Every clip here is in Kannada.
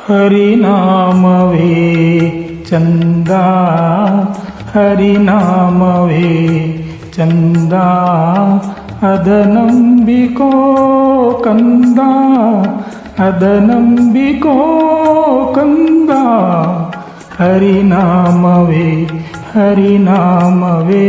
ಹರಿನಾಮವೇ ಚಂದ ಹರಿನಾಮವೇ ಚಂದ ಅದ ನಂಬಿಕೋ ಕಂದ ಅದ ನಂಬಿಕೋ ಕಂದ ಹರಿನಾಮವೇ ಹರಿನಾಮವೇ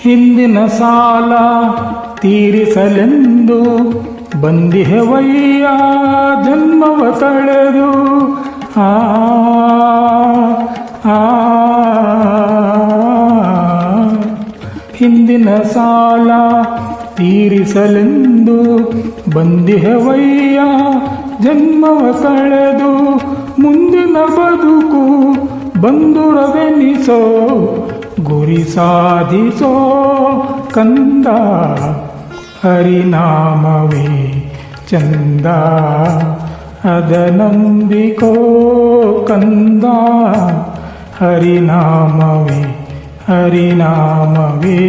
ಹಿಂದಿನ ಸಾಲ ತೀರಿಸಲೆಂದು ಬಂದಿಹೆವಯ್ಯ ಜನ್ಮವ ತಳೆದು ಆ ಹಿಂದಿನ ಸಾಲ ತೀರಿಸಲೆಂದು ಬಂದಿಹೆವಯ್ಯ ಜನ್ಮವ ತಳೆದು ಮುಂದಿನ ಬದುಕು ಬಂದುರವೆನಿಸೋ ಗುರಿ ಸಾಧಿಸೋ ಕಂದ ಹರಿನಾಮವೇ ಚಂದ ಅದ ನಂಬಿಕೋ ಕಂದ ಹರಿನಾಮವೇ ಹರಿನಾಮವೇ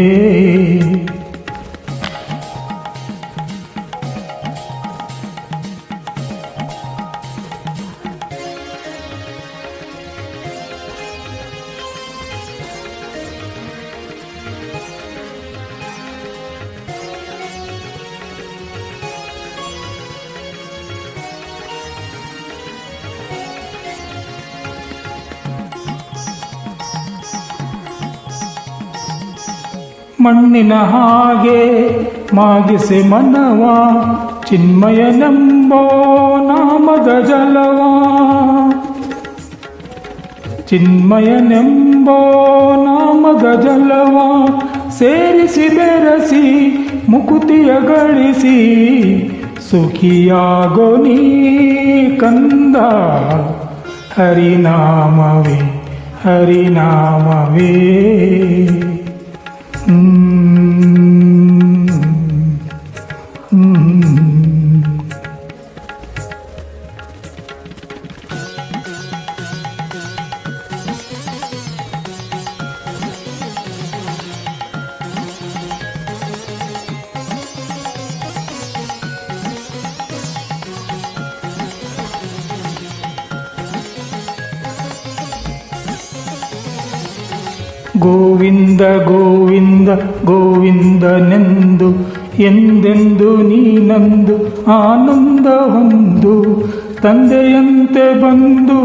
ಮಣ್ಣಿನ ಹಾಗೆ ಮಾಗಿಸಿ ಮನವ ಚಿನ್ಮಯನೆಂಬೋ ನಾಮದ ಜಲವ ಚಿನ್ಮಯನೆಂಬೋ ನಾಮದ ಜಲವ ಸೇರಿಸಿ ಬೆರೆಸಿ ಮುಕುತಿಯ ಗಳಿಸಿ ಸುಖಿಯಾಗೋ ನೀ ಕಂದ ಹರಿನಾಮವೇ ಹರಿನಾಮವೇ ಗೋವಿಂದ ಗೋವಿಂದ ಗೋವಿಂದನೆಂದು ಎಂದೆಂದು ನೀನಂದು ಆನಂದ ಹೊಂದು ತಂದೆಯಂತೆ ಬಂದು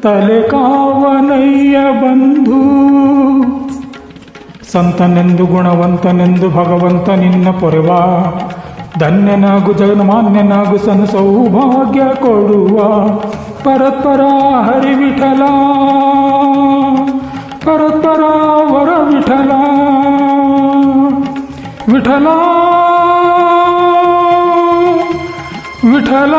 ತಲೆ ಕಾವನಯ್ಯ ಬಂಧು ಸಂತನೆಂದು ಗುಣವಂತನೆಂದು ಭಗವಂತ ನಿನ್ನ ಪೊರೆವ ಧನ್ಯನಾಗು ಜಗನ್ಮಾನ್ಯನಾಗು ಸನ ಸೌಭಾಗ್ಯ ಕೊಡುವ ಪರತ್ಪರ ಹರಿವಿಠಲ ಪರತ್ಪರ ವರ ವಿಠಲ ವಿಠಲ ವಿಠಲ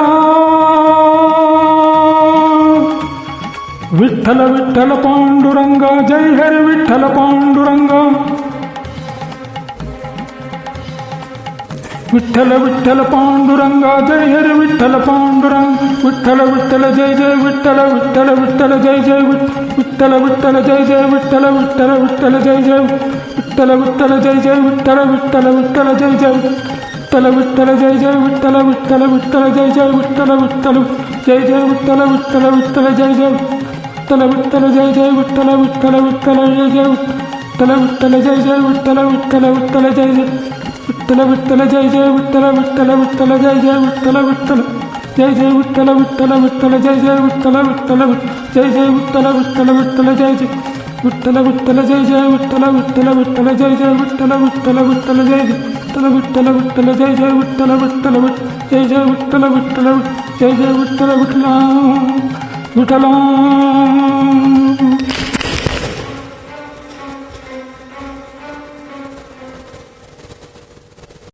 ವಿಠಲ ವಿಠಲ ಪಾಂಡುರಂಗ ಜೈ ಹರಿ ವಿಠಲ ಪಾಂಡುರಂಗ ವಿಠಲ ವಿಠಲ ಪಾಂಡುರಂಗ ಜೈ ಹರಿ ವಿಠಲ ಪಾಂಡುರಂಗ ವಿಠಲ ವಿಠಲ ಜೈ ಜೈ ವಿಠಲ ವಿಠಲ ವಿಠಲ ಜೈ ಜೈ ವಿಠಲ ವಿಠಲ ಜೈ ಜೈ ವಿಠಲ ವಿಠಲ ವಿಠಲ ಜೈ ಜೈ ವಿಠಲ ವಿಠಲ ಜೈ ಜೈ ವಿಠಲ ವಿಠಲ ವಿಠಲ ಜೈ ಜೈ ವಿಠಲ ವಿಠಲ ಜೈ ಜೈ ವಿಠಲ ವಿಠಲ ವಿಠಲ ಜೈ ಜೈ ವಿಠಲ ವಿಠಲ ಜೈ ಜೈ ವಿಠಲ ವಿಠಲ ವಿಠಲ ಜೈ ಜೈ ವಿಠಲ ವಿಠಲ ಜೈ ಜೈ ವಿಠಲ ವಿಠಲ ವಿಠಲ ಜೈ ಜೈ ವಿಠಲ ವಿಠಲ ಜೈ ಜೈ ವಿಠಲ ವಿಠಲ ವಿಠಲ ಜೈ ಜೈ ವಿಠಲ ವಿಠಲ ಜೈ ಜೈ ವಿಠಲ ವಿಠಲ ವಿಠಲ ಜೈ ಜೈ ವಿಠಲ ವಿಠಲ ಜೈ ಜೈ ವಿಠಲ ವಿಠಲ ವಿಠಲ ಜೈ ಜೈ ವಿಠಲ ವಿಠಲ ಜೈ ಜೈ ವಿಠಲ ವಿಠಲ ವಿಠಲ ಜೈ ಜೈ ವಿಠಲ ವಿಠಲ ಜೈ ಜೈ ವಿಠಲ ವಿಠಲ ವಿಠಲ ಜೈ ಜೈ ವಿಠಲ ವಿಠಲ ವಿಠಲ ಜೈ ಜೈ ವಿಠಲ ವಿಠಲ ಜೈ ಜೈ ವಿಠಲ ವಿಠಲ ಜೈ ಜೈ ವಿಠಲ ವಿಠಲ ಜೈ ಜೈ ವಿಠಲ ವಿಠಲ ವಿಠಲ